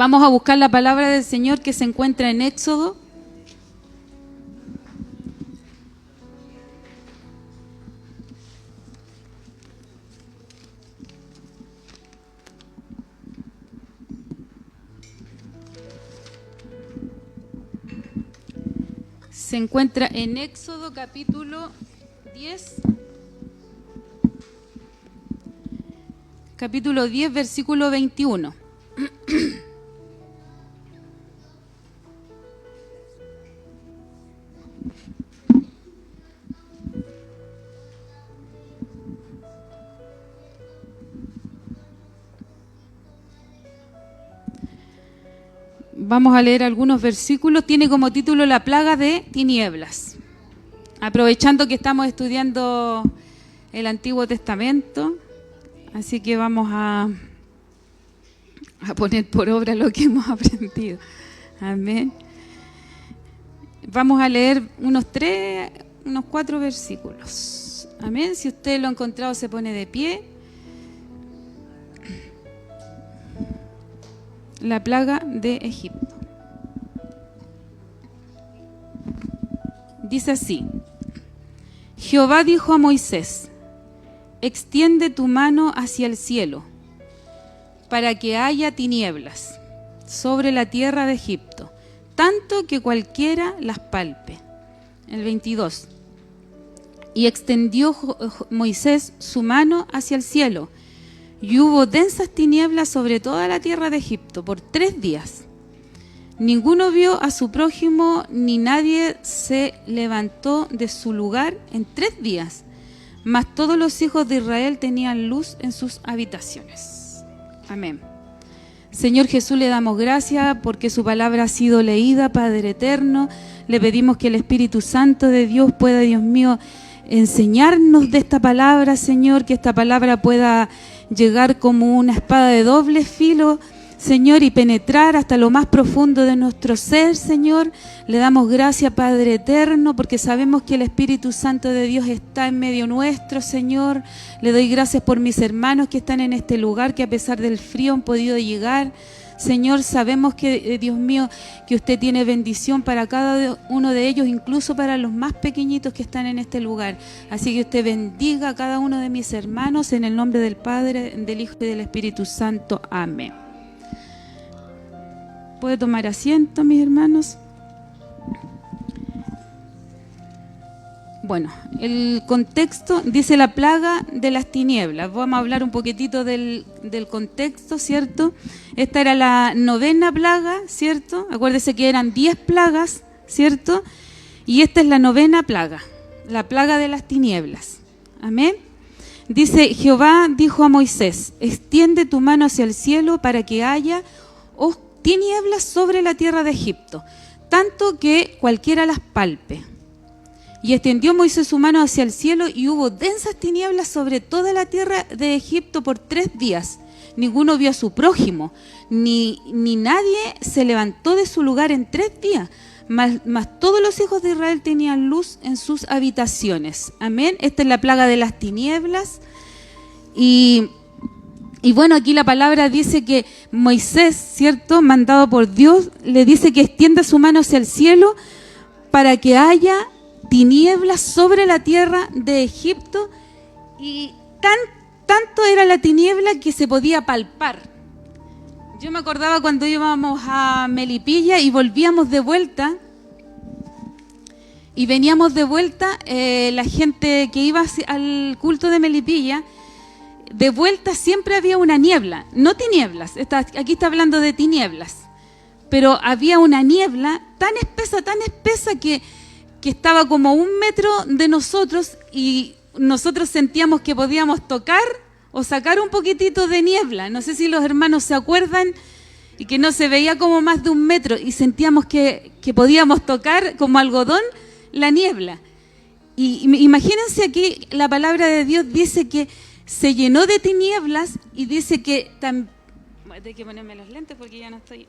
Vamos a buscar la palabra del Señor que se encuentra en Éxodo. Se encuentra en Éxodo capítulo 10. Capítulo 10, versículo 21. Vamos a leer algunos versículos. Tiene como título La plaga de tinieblas. Aprovechando que estamos estudiando el Antiguo Testamento, así que vamos a poner por obra lo que hemos aprendido. Amén. Vamos a leer unos 4 versículos. Amén. Si usted lo ha encontrado, se pone de pie. La plaga de Egipto. Dice así: Jehová dijo a Moisés: extiende tu mano hacia el cielo, para que haya tinieblas sobre la tierra de Egipto, tanto que cualquiera las palpe. El 22. Y extendió Moisés su mano hacia el cielo, y hubo densas tinieblas sobre toda la tierra de Egipto por 3 días. Ninguno vio a su prójimo, ni nadie se levantó de su lugar en 3 días. Mas todos los hijos de Israel tenían luz en sus habitaciones. Amén. Señor Jesús, le damos gracias porque su palabra ha sido leída, Padre eterno. Le pedimos que el Espíritu Santo de Dios pueda, Dios mío, enseñarnos de esta palabra, Señor, que esta palabra pueda llegar como una espada de doble filo, Señor, y penetrar hasta lo más profundo de nuestro ser, Señor. Le damos gracias, Padre eterno, porque sabemos que el Espíritu Santo de Dios está en medio nuestro, Señor. Le doy gracias por mis hermanos que están en este lugar, que a pesar del frío han podido llegar. Señor, sabemos que, Dios mío, que usted tiene bendición para cada uno de ellos, incluso para los más pequeñitos que están en este lugar. Así que usted bendiga a cada uno de mis hermanos en el nombre del Padre, del Hijo y del Espíritu Santo. Amén. ¿Puede tomar asiento, mis hermanos? Bueno, el contexto dice la plaga de las tinieblas. Vamos a hablar un poquitito del contexto, ¿cierto? Esta era la 9ª plaga, ¿cierto? Acuérdese que eran 10 plagas, ¿cierto? Y esta es la 9ª plaga, la plaga de las tinieblas. Amén. Dice: Jehová dijo a Moisés: extiende tu mano hacia el cielo para que haya tinieblas sobre la tierra de Egipto, tanto que cualquiera las palpe. Y extendió Moisés su mano hacia el cielo, y hubo densas tinieblas sobre toda la tierra de Egipto por 3 días. Ninguno vio a su prójimo, ni nadie se levantó de su lugar en 3 días. Mas todos los hijos de Israel tenían luz en sus habitaciones. Amén. Esta es la plaga de las tinieblas. Y bueno, aquí la palabra dice que Moisés, ¿cierto?, mandado por Dios, le dice que extienda su mano hacia el cielo para que haya tinieblas sobre la tierra de Egipto. Y tanto era la tiniebla que se podía palpar. Yo me acordaba cuando íbamos a Melipilla y volvíamos de vuelta, y veníamos de vuelta, la gente que iba al culto de Melipilla, de vuelta siempre había una niebla, no tinieblas, aquí está hablando de tinieblas, pero había una niebla tan espesa que estaba como 1 metro de nosotros, y nosotros sentíamos que podíamos tocar o sacar un poquitito de niebla. No sé si los hermanos se acuerdan, y que no se veía como más de 1 metro, y sentíamos que podíamos tocar como algodón la niebla. Y imagínense, aquí la palabra de Dios dice que se llenó de tinieblas, y dice que tengo que ponerme los lentes porque ya no estoy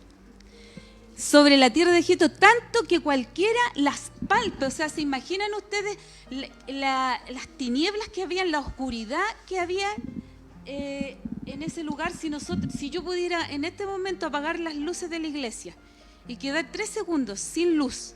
sobre la tierra de Egipto, tanto que cualquiera las palpe. O sea, ¿se imaginan ustedes las tinieblas que había, la oscuridad que había en ese lugar si yo pudiera en este momento apagar las luces de la iglesia y quedar 3 segundos sin luz,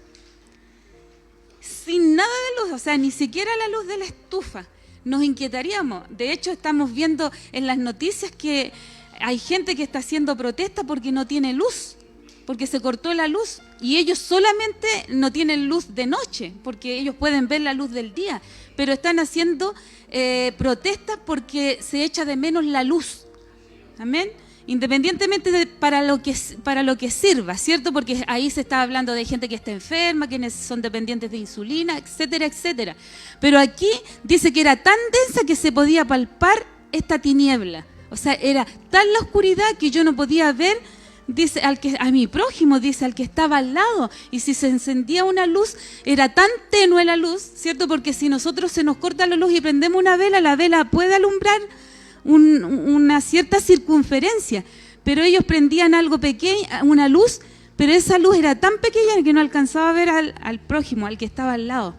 sin nada de luz, o sea, ni siquiera la luz de la estufa, nos inquietaríamos. De hecho, estamos viendo en las noticias que hay gente que está haciendo protesta porque no tiene luz, porque se cortó la luz, y ellos solamente no tienen luz de noche, porque ellos pueden ver la luz del día, pero están haciendo protestas porque se echa de menos la luz. Amén. Independientemente de para lo que sirva, ¿cierto? Porque ahí se está hablando de gente que está enferma, quienes son dependientes de insulina, etcétera, etcétera. Pero aquí dice que era tan densa que se podía palpar esta tiniebla. O sea, era tan la oscuridad que yo no podía ver, dice, a mi prójimo, dice, al que estaba al lado. Y si se encendía una luz, era tan tenue la luz, ¿cierto? Porque si nosotros se nos corta la luz y prendemos una vela, la vela puede alumbrar una cierta circunferencia, pero ellos prendían algo pequeño, una luz, pero esa luz era tan pequeña que no alcanzaba a ver al prójimo, al que estaba al lado.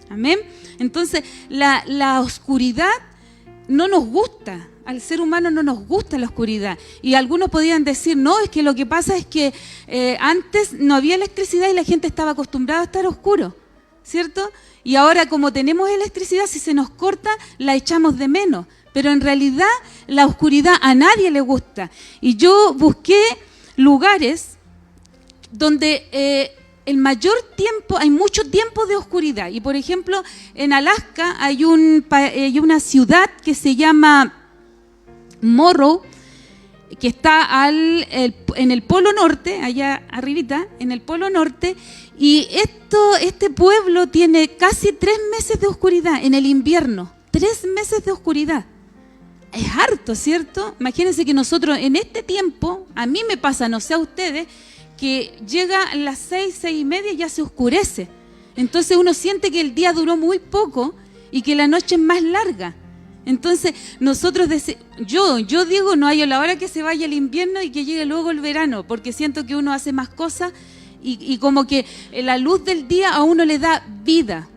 Amén. Entonces la oscuridad no nos gusta, al ser humano no nos gusta la oscuridad, y algunos podían decir, no, es que lo que pasa es que antes no había electricidad y la gente estaba acostumbrada a estar oscuro, ¿cierto? Y ahora como tenemos electricidad, si se nos corta la echamos de menos. Pero en realidad la oscuridad a nadie le gusta. Y yo busqué lugares donde el mayor tiempo, hay mucho tiempo de oscuridad. Y por ejemplo, en Alaska hay una ciudad que se llama Morrow, que está en el Polo Norte, allá arribita, en el Polo Norte. Y este pueblo tiene casi 3 meses de oscuridad en el invierno. 3 meses de oscuridad. Es harto, ¿cierto? Imagínense que nosotros en este tiempo, a mí me pasa, no sé a ustedes, que llega a las 6:30 y ya se oscurece. Entonces uno siente que el día duró muy poco y que la noche es más larga. Entonces nosotros, yo digo, no hay a la hora que se vaya el invierno y que llegue luego el verano, porque siento que uno hace más cosas y como que la luz del día a uno le da vida,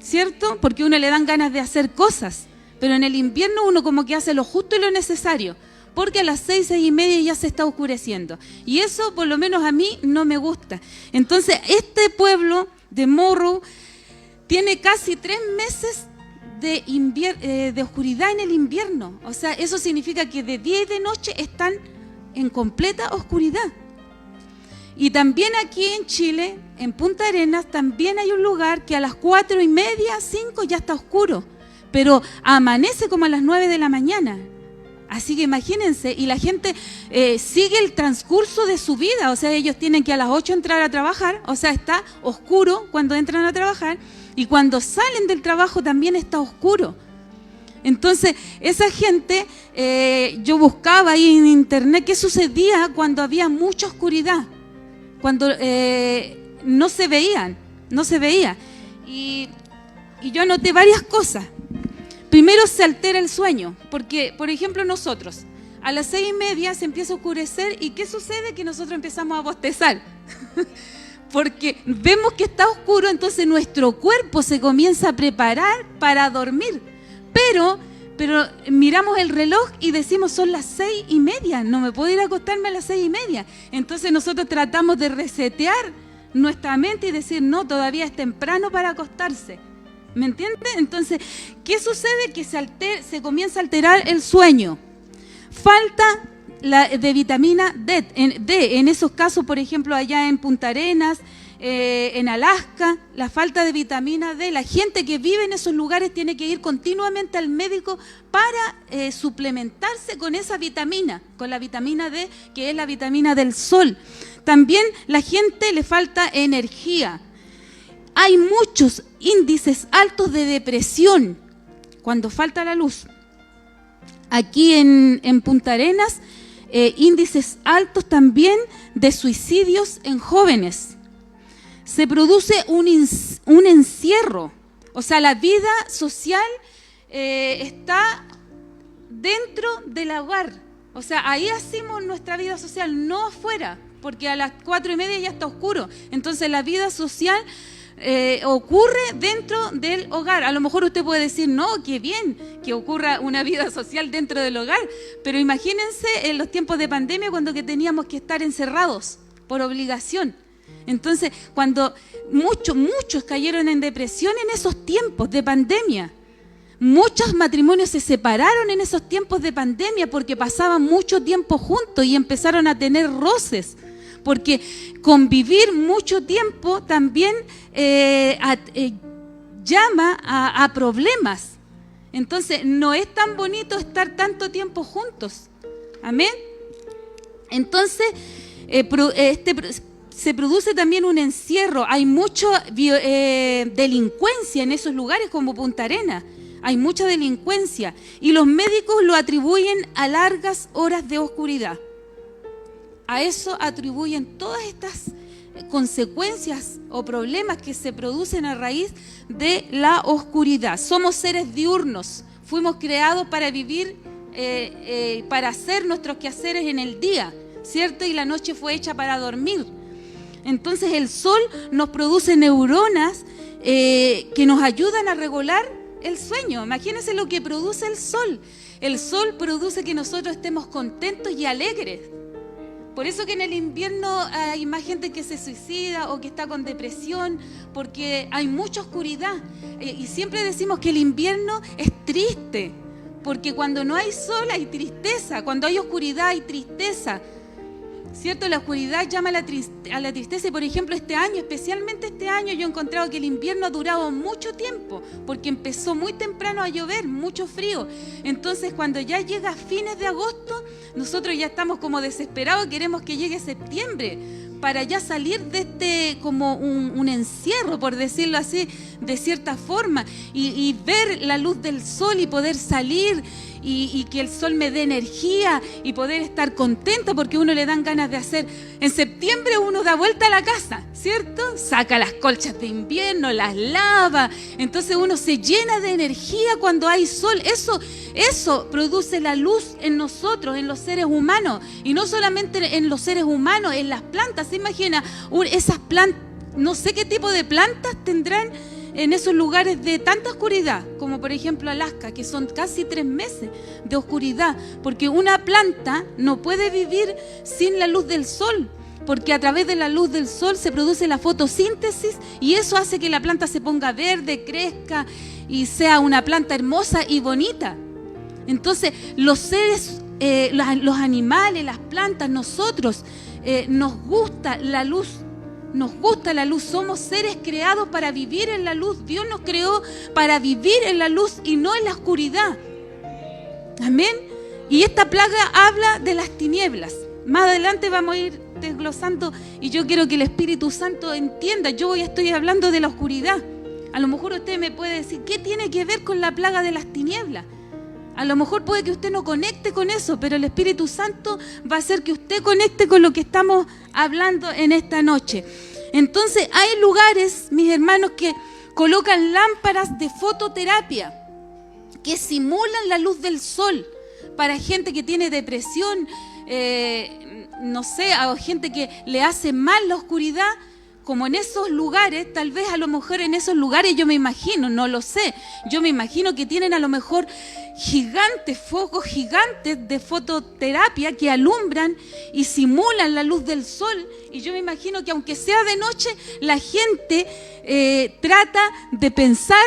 ¿cierto? Porque a uno le dan ganas de hacer cosas. Pero en el invierno uno como que hace lo justo y lo necesario, porque a las 6:30 ya se está oscureciendo. Y eso por lo menos a mí no me gusta. Entonces este pueblo de Morrow tiene casi 3 meses de oscuridad en el invierno. O sea, eso significa que de día y de noche están en completa oscuridad. Y también aquí en Chile, en Punta Arenas, también hay un lugar que a las 4:30, 5 ya está oscuro. Pero amanece como a las 9 de la mañana. Así que imagínense, y la gente sigue el transcurso de su vida. O sea, ellos tienen que a las 8 entrar a trabajar, o sea, está oscuro cuando entran a trabajar, y cuando salen del trabajo también está oscuro. Entonces, esa gente, yo buscaba ahí en internet qué sucedía cuando había mucha oscuridad, cuando no se veía. Y yo anoté varias cosas. Primero, se altera el sueño, porque, por ejemplo, nosotros, a las 6:30 se empieza a oscurecer, ¿y qué sucede? Que nosotros empezamos a bostezar, porque vemos que está oscuro, entonces nuestro cuerpo se comienza a preparar para dormir, pero miramos el reloj y decimos, son las 6:30, no me puedo ir a acostarme a las 6:30, entonces nosotros tratamos de resetear nuestra mente y decir, no, todavía es temprano para acostarse. ¿Me entienden? Entonces, ¿qué sucede? Que se comienza a alterar el sueño. Falta de vitamina D. En esos casos, por ejemplo, allá en Punta Arenas, en Alaska, la falta de vitamina D. La gente que vive en esos lugares tiene que ir continuamente al médico para suplementarse con esa vitamina, con la vitamina D, que es la vitamina del sol. También la gente le falta energía. Hay muchos índices altos de depresión cuando falta la luz. Aquí en Punta Arenas, índices altos también de suicidios en jóvenes. Se produce un encierro. O sea, la vida social está dentro del hogar. O sea, ahí hacemos nuestra vida social, no afuera, porque a las 4:30 ya está oscuro. Entonces la vida social ocurre dentro del hogar. A lo mejor usted puede decir, no, qué bien que ocurra una vida social dentro del hogar, pero imagínense en los tiempos de pandemia cuando que teníamos que estar encerrados por obligación. Entonces, cuando muchos cayeron en depresión en esos tiempos de pandemia. Muchos matrimonios se separaron en esos tiempos de pandemia porque pasaban mucho tiempo juntos y empezaron a tener roces. Porque convivir mucho tiempo también llama a problemas. Entonces, no es tan bonito estar tanto tiempo juntos. Amén. Entonces, se produce también un encierro. Hay mucha delincuencia en esos lugares como Punta Arenas. Hay mucha delincuencia. Y los médicos lo atribuyen a largas horas de oscuridad. A eso atribuyen todas estas consecuencias o problemas que se producen a raíz de la oscuridad. Somos seres diurnos. Fuimos creados para vivir, para hacer nuestros quehaceres en el día, ¿cierto? Y la noche fue hecha para dormir. Entonces el sol nos produce neuronas que nos ayudan a regular el sueño. Imagínense lo que produce el sol. El sol produce que nosotros estemos contentos y alegres. Por eso que en el invierno hay más gente que se suicida o que está con depresión, porque hay mucha oscuridad. Y siempre decimos que el invierno es triste, porque cuando no hay sol hay tristeza, cuando hay oscuridad hay tristeza. ¿Cierto? La oscuridad llama a la tristeza y, por ejemplo, especialmente este año, yo he encontrado que el invierno ha durado mucho tiempo porque empezó muy temprano a llover, mucho frío. Entonces, cuando ya llega a fines de agosto, nosotros ya estamos como desesperados, queremos que llegue septiembre para ya salir de como un encierro, por decirlo así, de cierta forma, y ver la luz del sol y poder salir y que el sol me dé energía y poder estar contento, porque uno le dan ganas de hacer. En septiembre uno da vuelta a la casa, ¿cierto? Saca las colchas de invierno, las lava, entonces uno se llena de energía cuando hay sol. Eso produce la luz en nosotros, en los seres humanos, y no solamente en los seres humanos, en las plantas. ¿Se imagina? Esas plantas, no sé qué tipo de plantas tendrán en esos lugares de tanta oscuridad, como por ejemplo Alaska, que son casi 3 meses de oscuridad, porque una planta no puede vivir sin la luz del sol, porque a través de la luz del sol se produce la fotosíntesis y eso hace que la planta se ponga verde, crezca y sea una planta hermosa y bonita. Entonces, los seres, los animales, las plantas, nosotros, nos gusta la luz. Nos gusta la luz, somos seres creados para vivir en la luz. Dios nos creó para vivir en la luz y no en la oscuridad. Amén. Y esta plaga habla de las tinieblas. Más adelante vamos a ir desglosando y yo quiero que el Espíritu Santo entienda. Yo hoy estoy hablando de la oscuridad. A lo mejor usted me puede decir, ¿qué tiene que ver con la plaga de las tinieblas? A lo mejor puede que usted no conecte con eso, pero el Espíritu Santo va a hacer que usted conecte con lo que estamos hablando en esta noche. Entonces, hay lugares, mis hermanos, que colocan lámparas de fototerapia que simulan la luz del sol para gente que tiene depresión, no sé, a gente que le hace mal la oscuridad. Como en esos lugares, tal vez a lo mejor en esos lugares, yo me imagino, no lo sé, yo me imagino que tienen a lo mejor gigantes, focos gigantes de fototerapia que alumbran y simulan la luz del sol. Y yo me imagino que aunque sea de noche, la gente trata de pensar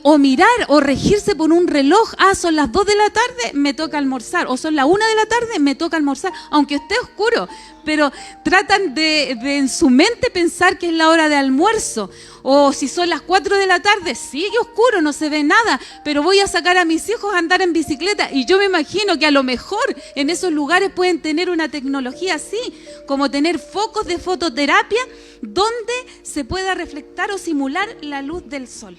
o mirar o regirse por un reloj. Son las 2 de la tarde, me toca almorzar. O son las 1 de la tarde, me toca almorzar. Aunque esté oscuro, pero tratan de en su mente pensar que es la hora de almuerzo. O si son las 4 de la tarde, sigue oscuro, no se ve nada, pero voy a sacar a mis hijos a andar en bicicleta. Y yo me imagino que a lo mejor en esos lugares pueden tener una tecnología así, como tener focos de fototerapia donde se pueda reflectar o simular la luz del sol.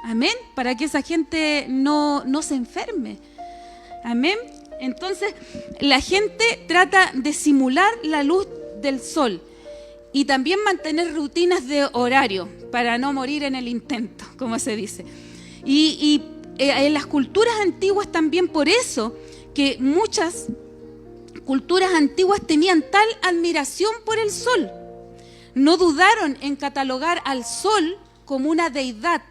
Amén, para que esa gente no se enferme. Amén. Entonces, la gente trata de simular la luz del sol y también mantener rutinas de horario para no morir en el intento, como se dice. Y en las culturas antiguas también, por eso que muchas culturas antiguas tenían tal admiración por el sol. no dudaron en catalogar al sol como una deidad.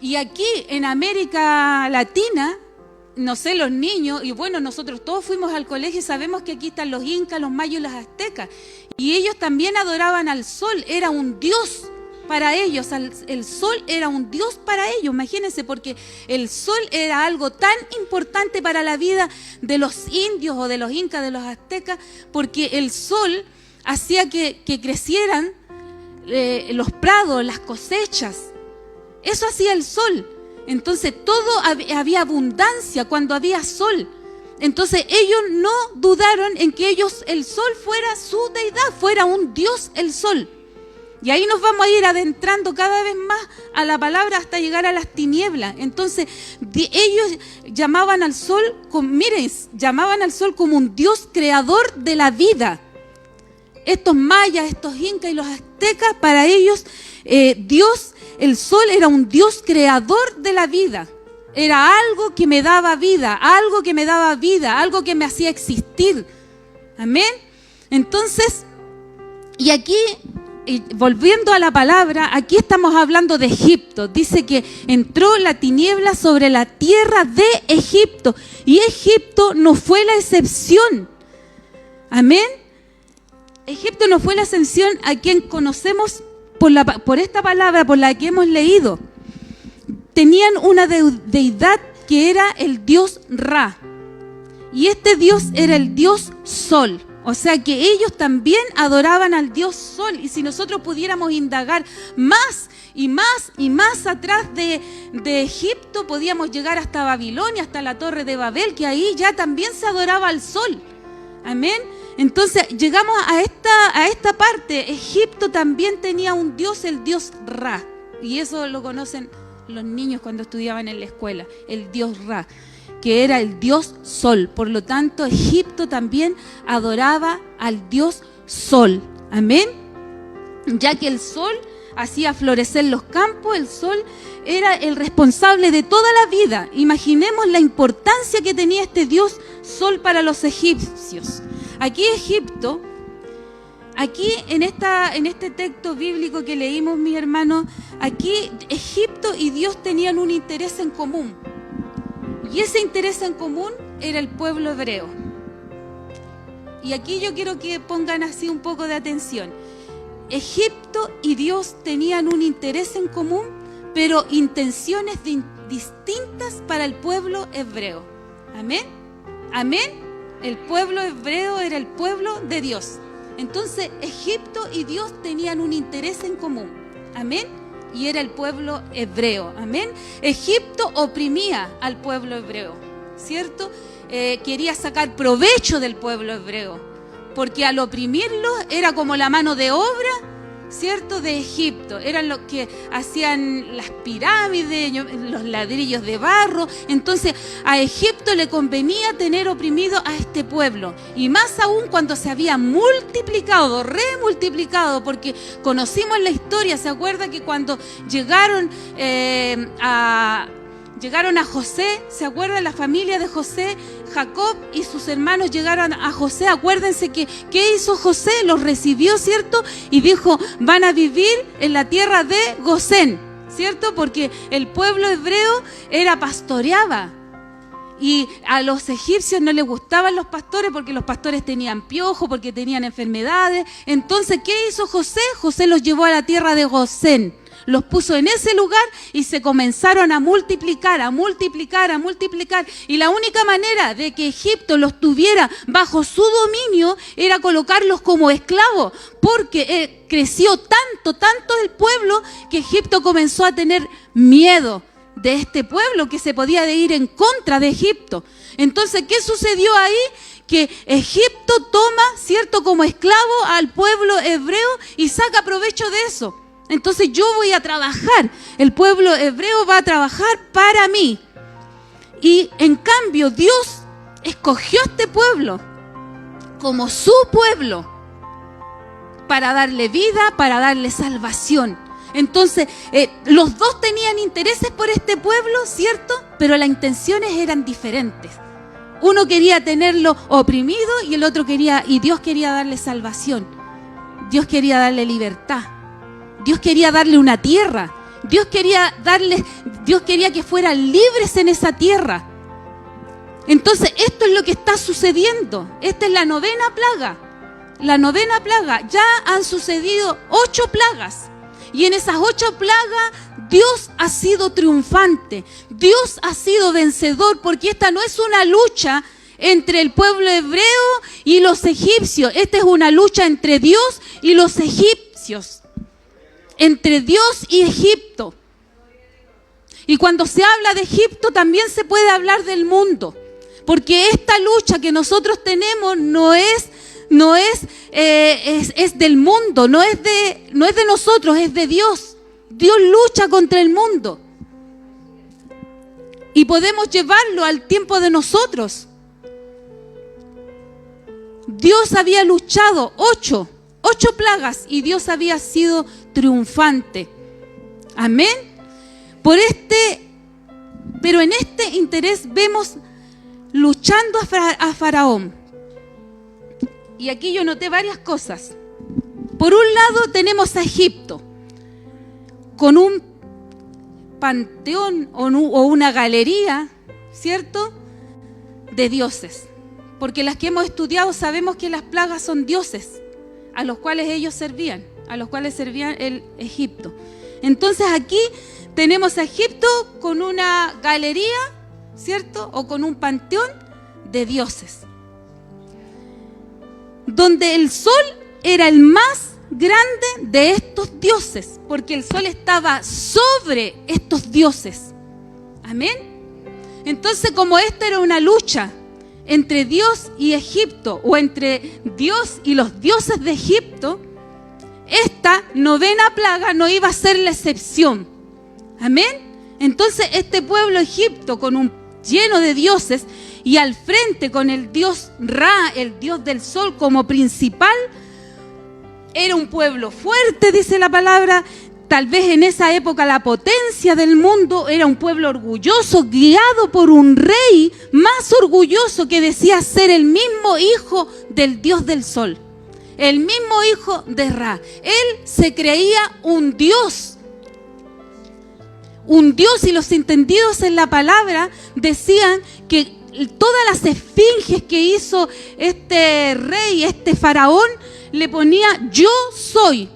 Y aquí en América Latina, no sé, los niños, y bueno, nosotros todos fuimos al colegio y sabemos que aquí están los incas, los mayos y los aztecas. Y ellos también adoraban al sol, era un dios para ellos, el sol era un dios para ellos, imagínense, porque el sol era algo tan importante para la vida de los indios o de los incas, de los aztecas, porque el sol hacía que crecieran los prados, las cosechas, eso hacía el sol. Entonces todo había abundancia cuando había sol. Entonces ellos no dudaron en que el sol fuera su deidad, fuera un dios el sol. Y ahí nos vamos a ir adentrando cada vez más a la palabra hasta llegar a las tinieblas. Entonces ellos llamaban al sol, llamaban al sol como un dios creador de la vida. Estos mayas, estos incas y los aztecas, para ellos el sol era un dios creador de la vida. Era algo que me daba vida, algo que me daba vida, algo que me hacía existir. Amén. Entonces, y aquí, volviendo a la palabra, aquí estamos hablando de Egipto. Dice que entró la tiniebla sobre la tierra de Egipto. Y Egipto no fue la excepción. Amén. Egipto no fue la excepción a quien conocemos por esta palabra, por la que hemos leído. Tenían una deidad que era el dios Ra. Y este dios era el dios Sol. O sea que ellos también adoraban al dios Sol. Y si nosotros pudiéramos indagar más y más y más atrás de Egipto, podíamos llegar hasta Babilonia, hasta la Torre de Babel, que ahí ya también se adoraba al sol. Amén. Entonces llegamos a esta parte. Egipto también tenía un dios, el dios Ra. Y eso lo conocen los niños cuando estudiaban en la escuela, el dios Ra, que era el dios sol. Por lo tanto, Egipto también adoraba al dios sol. Amén. Ya que el sol hacía florecer los campos, el sol era el responsable de toda la vida. Imaginemos la importancia que tenía este dios sol para los egipcios. Aquí Egipto, en este texto bíblico que leímos, mis hermanos, aquí Egipto y Dios tenían un interés en común. Y ese interés en común era el pueblo hebreo. Y aquí yo quiero que pongan así un poco de atención. Egipto y Dios tenían un interés en común, pero intenciones distintas para el pueblo hebreo. Amén. Amén. El pueblo hebreo era el pueblo de Dios. Entonces Egipto y Dios tenían un interés en común. Amén. Y era el pueblo hebreo. Amén. Egipto oprimía al pueblo hebreo, ¿cierto? Quería sacar provecho del pueblo hebreo, porque al oprimirlo era como la mano de obra, ¿cierto?, de Egipto. Eran los que hacían las pirámides, los ladrillos de barro. Entonces a Egipto le convenía tener oprimido a este pueblo, y más aún cuando se había multiplicado, remultiplicado, porque conocimos la historia. ¿Se acuerda que cuando llegaron a José, se acuerda la familia de José, Jacob y sus hermanos llegaron a José? Acuérdense que ¿qué hizo José? Los recibió, ¿cierto? Y dijo, van a vivir en la tierra de Gosén, ¿cierto? Porque el pueblo hebreo pastoreaba. Y a los egipcios no les gustaban los pastores, porque los pastores tenían piojo, porque tenían enfermedades. Entonces, ¿qué hizo José? José los llevó a la tierra de Gosén. Los puso en ese lugar y se comenzaron a multiplicar, a multiplicar, a multiplicar. Y la única manera de que Egipto los tuviera bajo su dominio era colocarlos como esclavos, porque creció tanto el pueblo, que Egipto comenzó a tener miedo de este pueblo, que se podía ir en contra de Egipto. Entonces, ¿qué sucedió ahí? Que Egipto toma, ¿cierto?, como esclavo al pueblo hebreo y saca provecho de eso. Entonces yo voy a trabajar, el pueblo hebreo va a trabajar para mí. Y en cambio Dios escogió a este pueblo como su pueblo para darle vida, para darle salvación. Entonces los dos tenían intereses por este pueblo, ¿cierto? Pero las intenciones eran diferentes. Uno quería tenerlo oprimido y el otro y Dios quería darle salvación. Dios quería darle libertad. Dios quería darle una tierra. Dios quería que fueran libres en esa tierra. Entonces, esto es lo que está sucediendo. Esta es la 9ª plaga. La 9ª plaga. Ya han sucedido 8 plagas. Y en esas 8 plagas, Dios ha sido triunfante. Dios ha sido vencedor, porque esta no es una lucha entre el pueblo hebreo y los egipcios. Esta es una lucha entre Dios y los egipcios. Entre Dios y Egipto. Y cuando se habla de Egipto, también se puede hablar del mundo. Porque esta lucha que nosotros tenemos es del mundo, no es de nosotros, es de Dios. Dios lucha contra el mundo. Y podemos llevarlo al tiempo de nosotros. Dios había luchado 8 plagas y Dios había sido triunfante. Amén. Pero en este interés vemos luchando a Faraón. Y aquí yo noté varias cosas. Por un lado tenemos a Egipto, con un panteón o una galería, ¿cierto?, de dioses. Porque las que hemos estudiado sabemos que las plagas son dioses a los cuales ellos servían, a los cuales servían el Egipto. Entonces aquí tenemos a Egipto con una galería, ¿cierto?, o con un panteón de dioses, donde el sol era el más grande de estos dioses, porque el sol estaba sobre estos dioses. Amén. Entonces, como esta era una lucha entre Dios y Egipto, o entre Dios y los dioses de Egipto, esta 9ª plaga no iba a ser la excepción. Amén. Entonces este pueblo Egipto lleno de dioses, y al frente con el dios Ra, el dios del sol, como principal, era un pueblo fuerte, dice la palabra. Tal vez en esa época la potencia del mundo. Era un pueblo orgulloso, guiado por un rey más orgulloso, que decía ser el mismo hijo del dios del sol, el mismo hijo de Ra. Él se creía un dios, y los entendidos en la palabra decían que todas las esfinges que hizo este rey, este faraón, le ponía yo soy.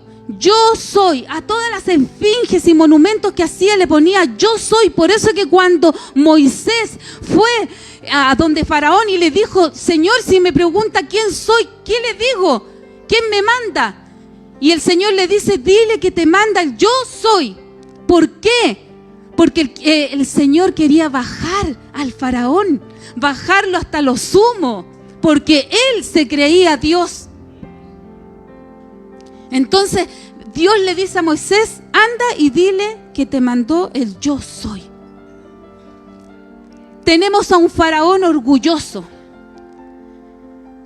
A todas las esfinges y monumentos que hacía le ponía yo soy. Por eso que cuando Moisés fue a donde Faraón y le dijo: Señor, si me pregunta quién soy, ¿qué le digo? ¿Quién me manda? Y el Señor le dice: dile que te manda el yo soy. ¿Por qué? Porque el Señor quería bajar al Faraón, bajarlo hasta lo sumo, porque él se creía Dios. Entonces Dios le dice a Moisés: anda y dile que te mandó el yo soy. Tenemos a un faraón orgulloso,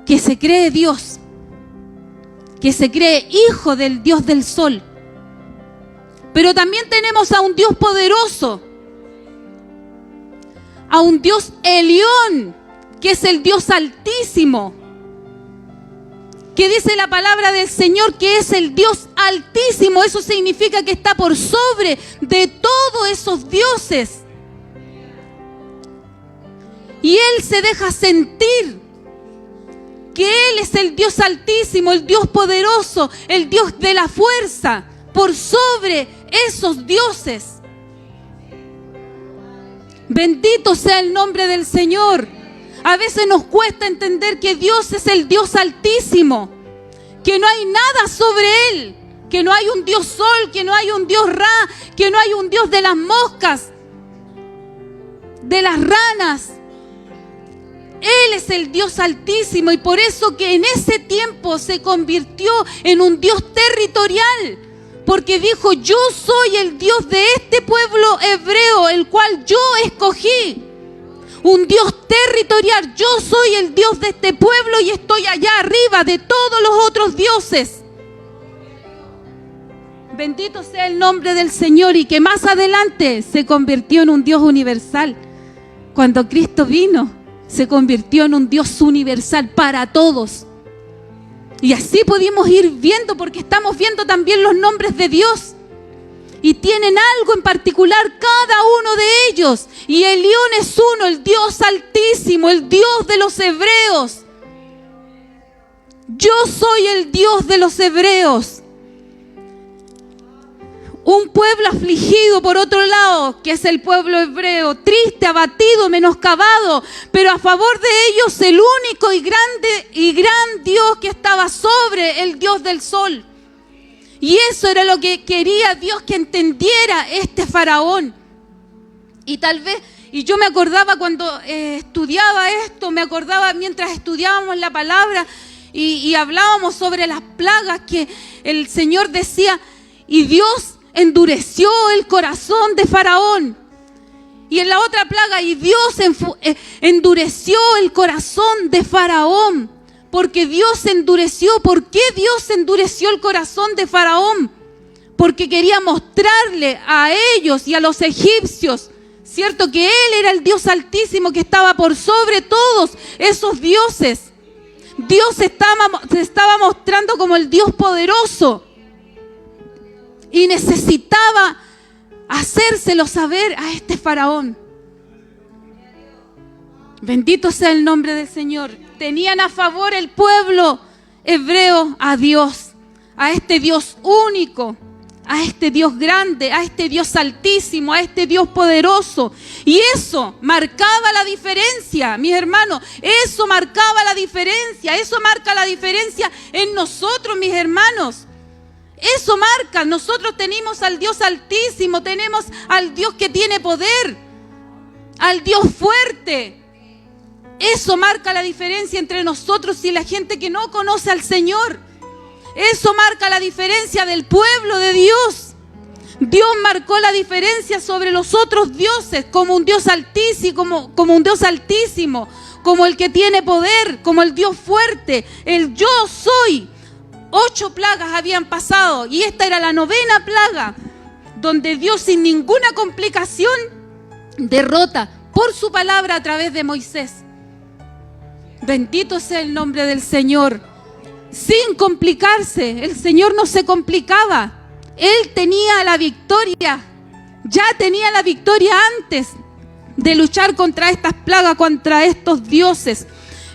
que se cree Dios, que se cree hijo del Dios del sol. Pero también tenemos a un Dios poderoso, a un Dios Elión, que es el Dios altísimo, que dice la palabra del Señor que es el Dios altísimo. Eso significa que está por sobre de todos esos dioses. Y Él se deja sentir que Él es el Dios altísimo, el Dios poderoso, el Dios de la fuerza, por sobre esos dioses. Bendito sea el nombre del Señor. A veces nos cuesta entender que Dios es el Dios altísimo, que no hay nada sobre Él, que no hay un Dios sol, que no hay un Dios Ra, que no hay un Dios de las moscas, de las ranas. Él es el Dios altísimo, y por eso que en ese tiempo se convirtió en un Dios territorial, porque dijo: yo soy el Dios de este pueblo hebreo, el cual yo escogí. Un Dios territorial. Yo soy el Dios de este pueblo y estoy allá arriba de todos los otros dioses. Bendito sea el nombre del Señor. Y que más adelante se convirtió en un Dios universal. Cuando Cristo vino, se convirtió en un Dios universal para todos. Y así pudimos ir viendo, porque estamos viendo también los nombres de Dios. Y tienen algo en particular cada uno de ellos. Y Elión es uno, el Dios altísimo, el Dios de los hebreos. Yo soy el Dios de los hebreos. Un pueblo afligido por otro lado, que es el pueblo hebreo, triste, abatido, menoscabado, pero a favor de ellos el único y grande y gran Dios que estaba sobre el Dios del sol. Y eso era lo que quería Dios que entendiera este faraón. Y tal vez, y yo me acordaba cuando estudiaba esto, me acordaba mientras estudiábamos la palabra y hablábamos sobre las plagas que el Señor decía, y Dios endureció el corazón de Faraón. Y en la otra plaga, y Dios endureció el corazón de Faraón. Porque Dios endureció. ¿Por qué Dios endureció el corazón de Faraón? Porque quería mostrarle a ellos y a los egipcios, cierto, que Él era el Dios altísimo que estaba por sobre todos esos dioses. Dios se estaba mostrando como el Dios poderoso. Y necesitaba hacérselo saber a este faraón. Bendito sea el nombre del Señor. Tenían a favor el pueblo hebreo a Dios, a este Dios único, a este Dios grande, a este Dios altísimo, a este Dios poderoso. Y eso marcaba la diferencia, mis hermanos. Eso marcaba la diferencia. Eso marca la diferencia en nosotros, mis hermanos. Eso marca, nosotros tenemos al Dios altísimo, tenemos al Dios que tiene poder, al Dios fuerte. Eso marca la diferencia entre nosotros y la gente que no conoce al Señor. Eso marca la diferencia del pueblo de Dios. Dios marcó la diferencia sobre los otros dioses como un Dios altísimo, como un Dios altísimo, como el que tiene poder, como el Dios fuerte, el yo soy. 8 plagas habían pasado y esta era la 9ª plaga, donde Dios sin ninguna complicación derrota por su palabra a través de Moisés. Bendito sea el nombre del Señor. Sin complicarse, el Señor no se complicaba. Él tenía la victoria, ya tenía la victoria antes de luchar contra estas plagas, contra estos dioses.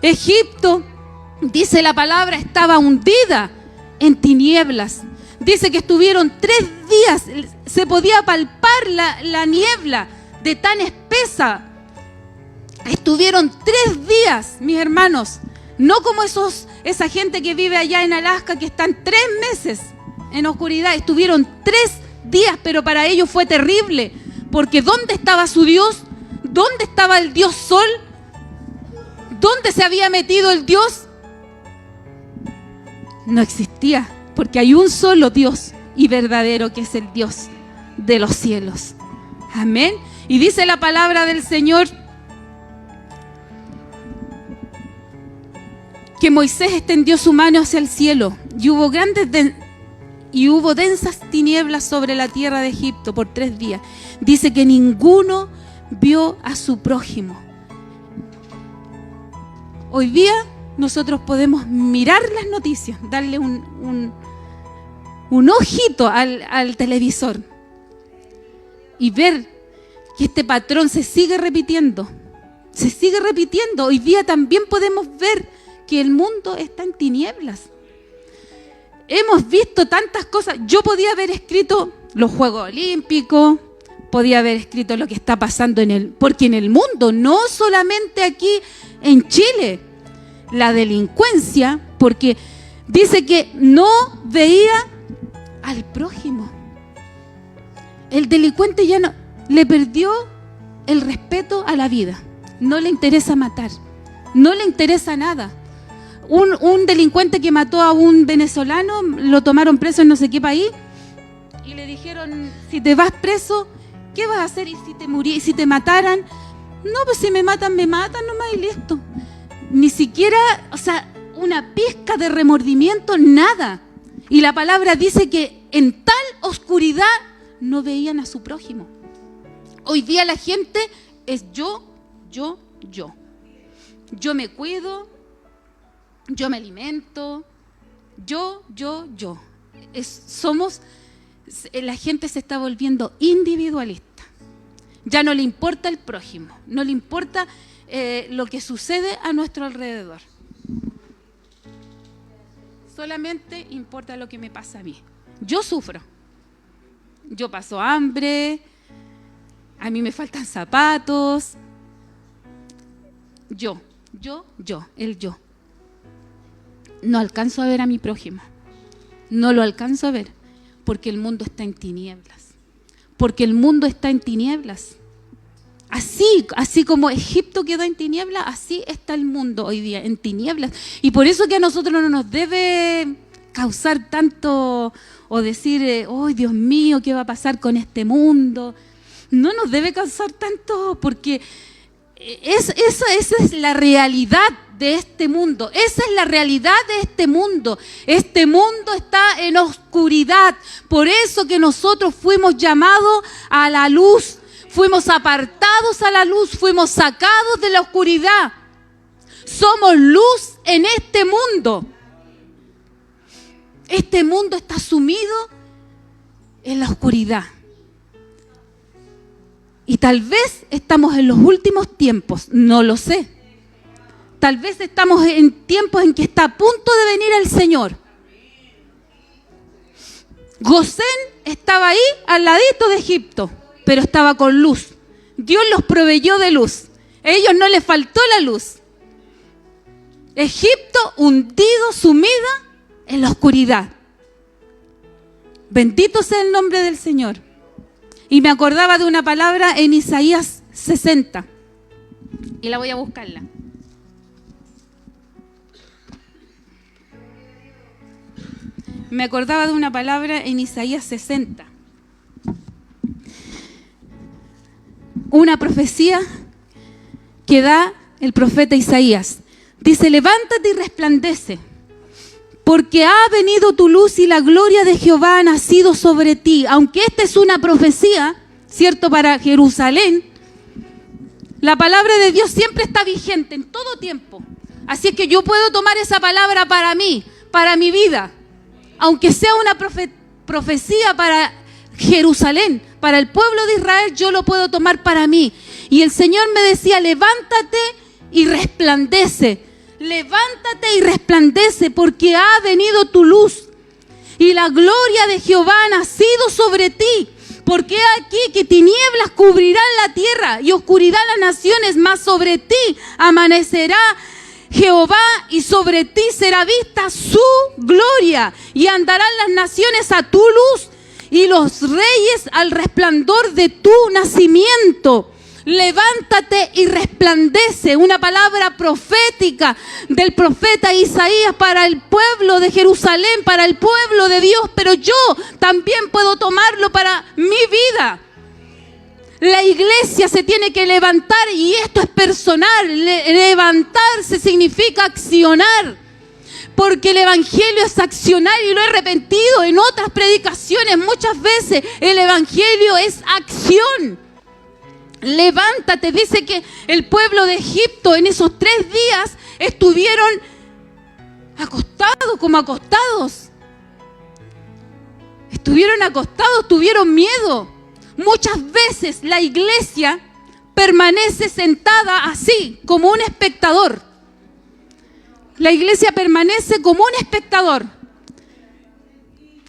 Egipto, dice la palabra, estaba hundida en tinieblas. Dice que estuvieron 3 días, se podía palpar la niebla de tan espesa. Estuvieron 3 días, mis hermanos, no como esa gente que vive allá en Alaska que están 3 meses en oscuridad. Estuvieron 3 días, pero para ellos fue terrible, porque ¿dónde estaba su Dios? ¿Dónde estaba el Dios Sol? ¿Dónde se había metido el Dios? No existía, porque hay un solo Dios y verdadero, que es el Dios de los cielos. Amén. Y dice la palabra del Señor que Moisés extendió su mano hacia el cielo y hubo densas tinieblas sobre la tierra de Egipto por 3 días. Dice que ninguno vio a su prójimo. Hoy día nosotros podemos mirar las noticias, darle un ojito al televisor y ver que este patrón se sigue repitiendo. Se sigue repitiendo. Hoy día también podemos ver que el mundo está en tinieblas. Hemos visto tantas cosas. Yo podía haber escrito los Juegos Olímpicos, podía haber escrito lo que está pasando porque en el mundo, no solamente aquí en Chile, la delincuencia, porque dice que no veía al prójimo. El delincuente ya no le perdió el respeto a la vida. No le interesa matar, no le interesa nada. Un delincuente que mató a un venezolano, lo tomaron preso en no sé qué país y le dijeron, si te vas preso, ¿qué vas a hacer? ¿Y si te mataran? No, pues si me matan nomás y listo. Ni siquiera, una pizca de remordimiento, nada. Y la palabra dice que en tal oscuridad no veían a su prójimo. Hoy día la gente es yo. Yo me cuido, yo me alimento, Yo. La gente se está volviendo individualista. Ya no le importa el prójimo, no le importa lo que sucede a nuestro alrededor. Solamente importa lo que me pasa a mí. Yo sufro, yo paso hambre, a mí me faltan zapatos. Yo. No alcanzo a ver a mi prójimo, no lo alcanzo a ver, porque el mundo está en tinieblas. Porque el mundo está en tinieblas. Así como Egipto quedó en tinieblas, así está el mundo hoy día, en tinieblas. Y por eso que a nosotros no nos debe causar tanto, o decir, ¡oh, Dios mío, qué va a pasar con este mundo! No nos debe causar tanto, porque esa es la realidad de este mundo. Esa es la realidad de este mundo. Este mundo está en oscuridad. Por eso que nosotros fuimos llamados a la luz. Fuimos apartados a la luz, fuimos sacados de la oscuridad. Somos luz en este mundo. Este mundo está sumido en la oscuridad. Y tal vez estamos en los últimos tiempos, no lo sé. Tal vez estamos en tiempos en que está a punto de venir el Señor. Gosén estaba ahí al ladito de Egipto, pero estaba con luz. Dios los proveyó de luz. A ellos no les faltó la luz. Egipto hundido, sumida en la oscuridad. Bendito sea el nombre del Señor. Y me acordaba de una palabra en Isaías 60. Y la voy a buscarla. Me acordaba de una palabra en Isaías 60. Una profecía que da el profeta Isaías. Dice: levántate y resplandece, porque ha venido tu luz y la gloria de Jehová ha nacido sobre ti. Aunque esta es una profecía, ¿cierto?, para Jerusalén, la palabra de Dios siempre está vigente en todo tiempo. Así es que yo puedo tomar esa palabra para mí, para mi vida. Aunque sea una profecía para Jerusalén, para el pueblo de Israel, yo lo puedo tomar para mí. Y el Señor me decía: levántate y resplandece. Levántate y resplandece, porque ha venido tu luz y la gloria de Jehová ha nacido sobre ti. Porque aquí que tinieblas cubrirán la tierra y oscuridad las naciones, mas sobre ti amanecerá Jehová y sobre ti será vista su gloria. Y andarán las naciones a tu luz y los reyes al resplandor de tu nacimiento. Levántate y resplandece, una palabra profética del profeta Isaías para el pueblo de Jerusalén, para el pueblo de Dios, pero yo también puedo tomarlo para mi vida. La iglesia se tiene que levantar, y esto es personal. Levantarse significa accionar, porque el evangelio es accionar, y lo he repetido en otras predicaciones muchas veces. El evangelio es acción. Levántate. Dice que el pueblo de Egipto en esos 3 días estuvieron acostados, como acostados. Estuvieron acostados, tuvieron miedo. Muchas veces la iglesia permanece sentada así, como un espectador. La iglesia permanece como un espectador.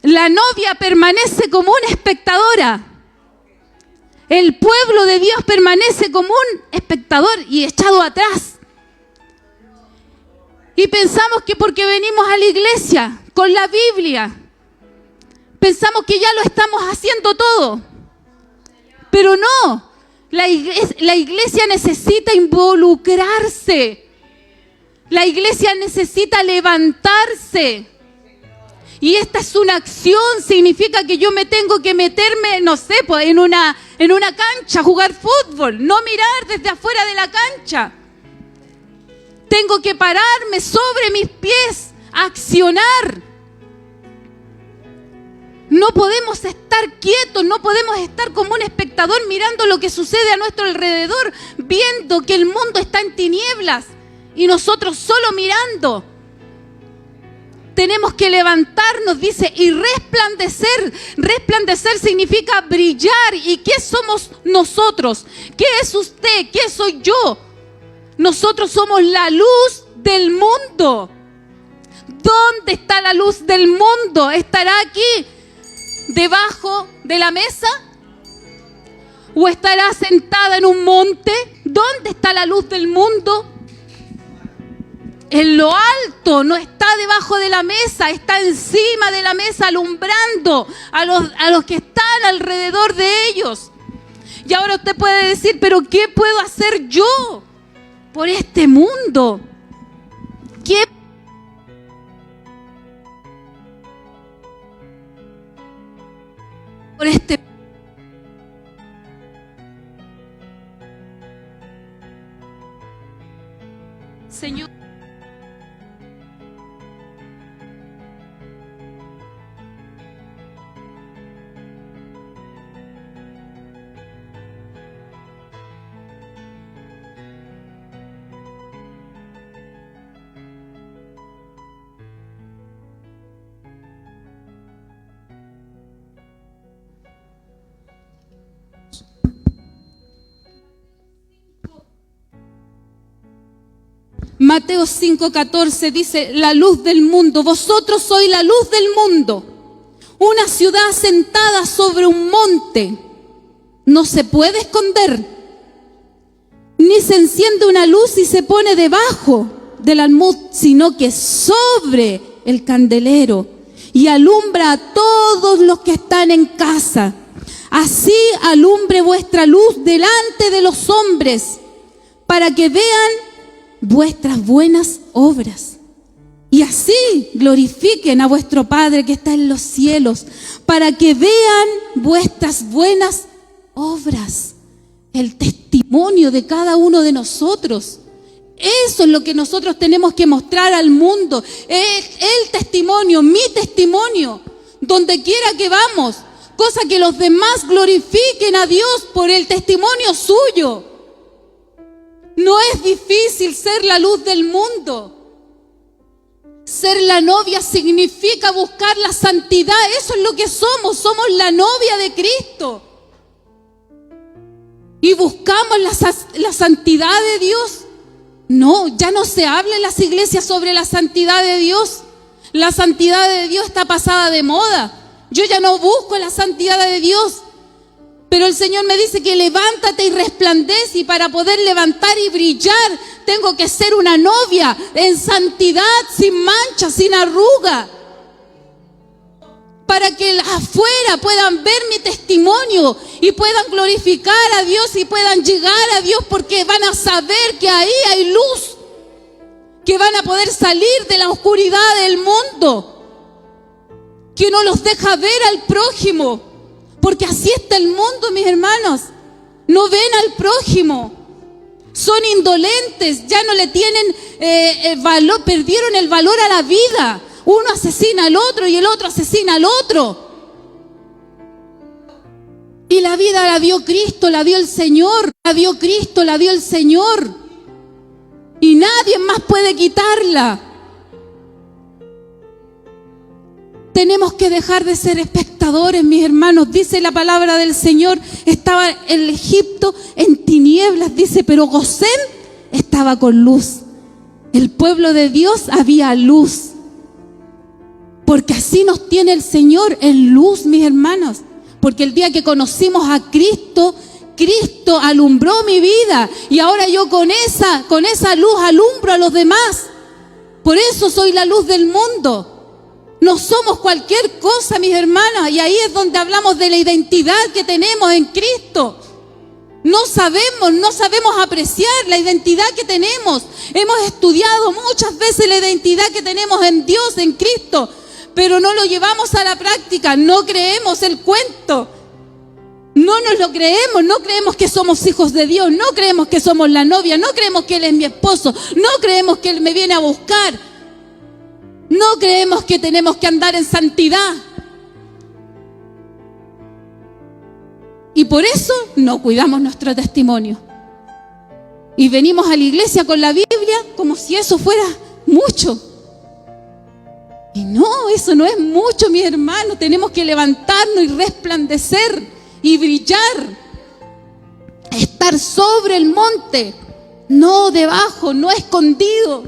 La novia permanece como una espectadora. El pueblo de Dios permanece como un espectador y echado atrás. Y pensamos que porque venimos a la iglesia con la Biblia, pensamos que ya lo estamos haciendo todo. Pero no, la iglesia necesita involucrarse. La iglesia necesita levantarse. Y esta es una acción, significa que yo me tengo que meterme, no sé, pues en una cancha, jugar fútbol, no mirar desde afuera de la cancha. Tengo que pararme sobre mis pies, accionar. No podemos estar quietos, no podemos estar como un espectador mirando lo que sucede a nuestro alrededor, viendo que el mundo está en tinieblas y nosotros solo mirando. tenemos que levantarnos, dice, y resplandecer. Resplandecer significa brillar. ¿Y qué somos nosotros? ¿Qué es usted? ¿Qué soy yo? Nosotros somos la luz del mundo. ¿Dónde está la luz del mundo? ¿Estará aquí debajo de la mesa? ¿O estará sentada en un monte? ¿Dónde está la luz del mundo? En lo alto, no está debajo de la mesa, está encima de la mesa alumbrando a los que están alrededor de ellos. Y ahora usted puede decir, pero ¿qué puedo hacer yo por este mundo? ¿Qué por este Señor? Mateo 5:14 dice, la luz del mundo, vosotros sois la luz del mundo. Una ciudad asentada sobre un monte no se puede esconder, ni se enciende una luz y se pone debajo del almud, sino que sobre el candelero y alumbra a todos los que están en casa. Así alumbre vuestra luz delante de los hombres, para que vean vuestras buenas obras y así glorifiquen a vuestro Padre que está en los cielos, para que vean vuestras buenas obras, el testimonio de cada uno de nosotros. Eso es lo que nosotros tenemos que mostrar al mundo, el testimonio, mi testimonio, donde quiera que vamos, cosa que los demás glorifiquen a Dios por el testimonio suyo. No es difícil ser la luz del mundo. Ser la novia significa buscar la santidad. Eso es lo que somos. Somos la novia de Cristo. Y buscamos la santidad de Dios. No, ya no se habla en las iglesias sobre la santidad de Dios. La santidad de Dios está pasada de moda. Yo ya no busco la santidad de Dios. Pero el Señor me dice que levántate y resplandece, y para poder levantar y brillar tengo que ser una novia en santidad, sin mancha, sin arruga, para que afuera puedan ver mi testimonio y puedan glorificar a Dios y puedan llegar a Dios, porque van a saber que ahí hay luz, que van a poder salir de la oscuridad del mundo, que no los deja ver al prójimo. Porque así está el mundo, mis hermanos. No ven al prójimo. Son indolentes, ya no le tienen valor, perdieron el valor a la vida. Uno asesina al otro y el otro asesina al otro. Y la vida la dio Cristo, la dio el Señor. La dio Cristo, la dio el Señor. Y nadie más puede quitarla. Tenemos que dejar de ser espectadores, mis hermanos. Dice la palabra del Señor, estaba el Egipto en tinieblas, dice, pero Gosén estaba con luz. El pueblo de Dios había luz. Porque así nos tiene el Señor en luz, mis hermanos. Porque el día que conocimos a Cristo, Cristo alumbró mi vida. Y ahora yo con esa luz alumbro a los demás. Por eso soy la luz del mundo. No somos cualquier cosa, mis hermanas, y ahí es donde hablamos de la identidad que tenemos en Cristo. No sabemos apreciar la identidad que tenemos. Hemos estudiado muchas veces la identidad que tenemos en Dios, en Cristo, pero no lo llevamos a la práctica, no creemos el cuento. No nos lo creemos, no creemos que somos hijos de Dios, no creemos que somos la novia, no creemos que Él es mi esposo, no creemos que Él me viene a buscar. No creemos que tenemos que andar en santidad. Y por eso no cuidamos nuestro testimonio. Y venimos a la iglesia con la Biblia como si eso fuera mucho. Y no, eso no es mucho, mis hermanos. Tenemos que levantarnos y resplandecer y brillar. Estar sobre el monte, no debajo, no escondido.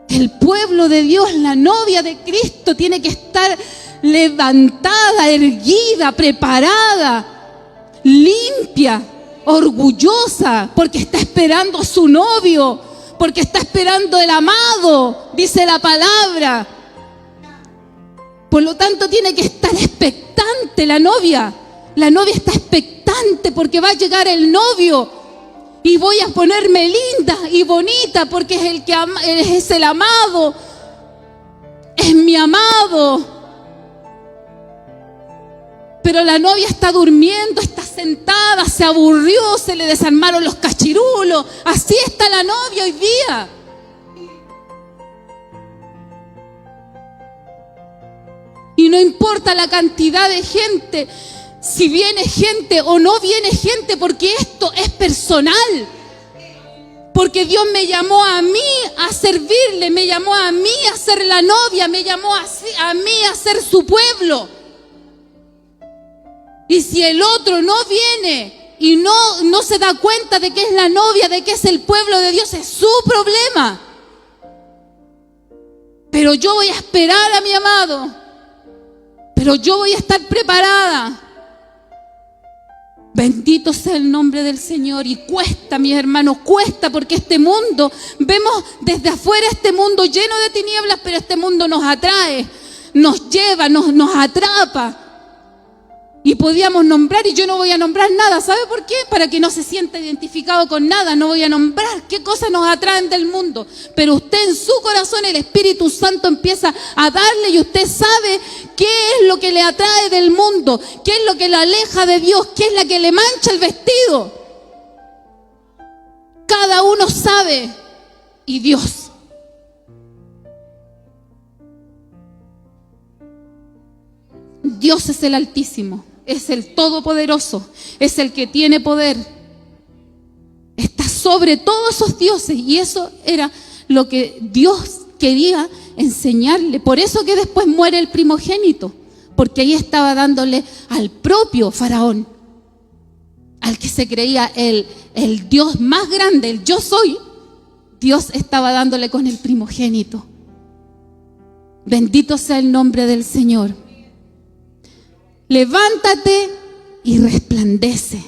El pueblo de Dios, la novia de Cristo, tiene que estar levantada, erguida, preparada, limpia, orgullosa, porque está esperando a su novio, porque está esperando el amado, dice la palabra. Por lo tanto, tiene que estar expectante la novia. La novia está expectante porque va a llegar el novio. Y voy a ponerme linda y bonita porque es el que es el amado. Es mi amado. Pero la novia está durmiendo, está sentada, se aburrió, se le desarmaron los cachirulos. Así está la novia hoy día. Y no importa la cantidad de gente, si viene gente o no viene gente, porque esto es personal. Porque Dios me llamó a mí a servirle, me llamó a mí a ser la novia, me llamó a mí a ser su pueblo. Y si el otro no viene y no se da cuenta de que es la novia, de que es el pueblo de Dios, es su problema. Pero yo voy a esperar a mi amado. Pero yo voy a estar preparada. Bendito sea el nombre del Señor. Y cuesta, mis hermanos, cuesta, porque este mundo, vemos desde afuera este mundo lleno de tinieblas, pero este mundo nos atrae, nos lleva, nos atrapa. Y podíamos nombrar, y yo no voy a nombrar nada. ¿Sabe por qué? Para que no se sienta identificado con nada. No voy a nombrar qué cosas nos atraen del mundo. Pero usted en su corazón, el Espíritu Santo empieza a darle, y usted sabe qué es lo que le atrae del mundo, qué es lo que le aleja de Dios, qué es la que le mancha el vestido. Cada uno sabe, y Dios. Dios es el Altísimo. Es el Todopoderoso, es el que tiene poder. Está sobre todos esos dioses, y eso era lo que Dios quería enseñarle. Por eso que después muere el primogénito, porque ahí estaba dándole al propio faraón, al que se creía el Dios más grande, el yo soy. Dios estaba dándole con el primogénito. Bendito sea el nombre del Señor. Levántate y resplandece.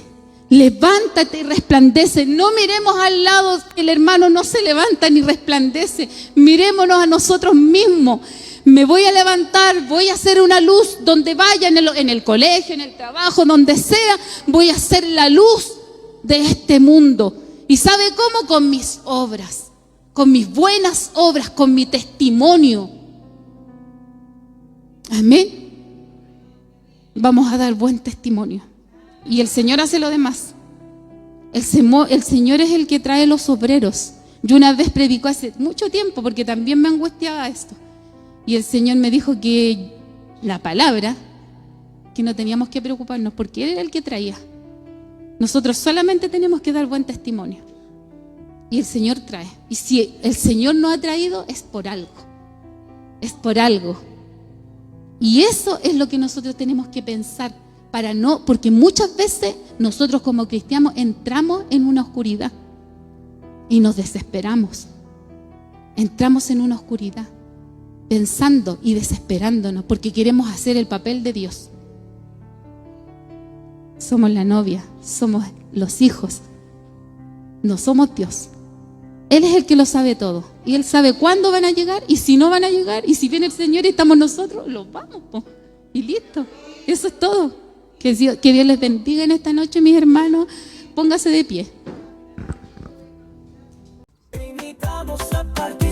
Levántate y resplandece. No miremos al lado que el hermano no se levanta ni resplandece. Mirémonos a nosotros mismos. Me voy a levantar, voy a hacer una luz donde vaya, en el colegio, en el trabajo, donde sea. Voy a hacer la luz de este mundo. ¿Y sabe cómo? Con mis obras, con mis buenas obras, con mi testimonio. Amén. Vamos a dar buen testimonio. Y el Señor hace lo demás. El Señor es el que trae los obreros. Yo una vez predicó hace mucho tiempo, porque también me angustiaba esto. Y el Señor me dijo que la palabra, que no teníamos que preocuparnos, porque Él era el que traía. Nosotros solamente tenemos que dar buen testimonio. Y el Señor trae. Y si el Señor no ha traído, es por algo. Es por algo. Y eso es lo que nosotros tenemos que pensar, porque muchas veces nosotros como cristianos entramos en una oscuridad y nos desesperamos. Entramos en una oscuridad pensando y desesperándonos porque queremos hacer el papel de Dios. Somos la novia, somos los hijos, no somos Dios. Él es el que lo sabe todo. Y Él sabe cuándo van a llegar y si no van a llegar. Y si viene el Señor y estamos nosotros, los vamos, po. Y listo. Eso es todo. Que Dios les bendiga en esta noche, mis hermanos. Póngase de pie. Te invitamos a partir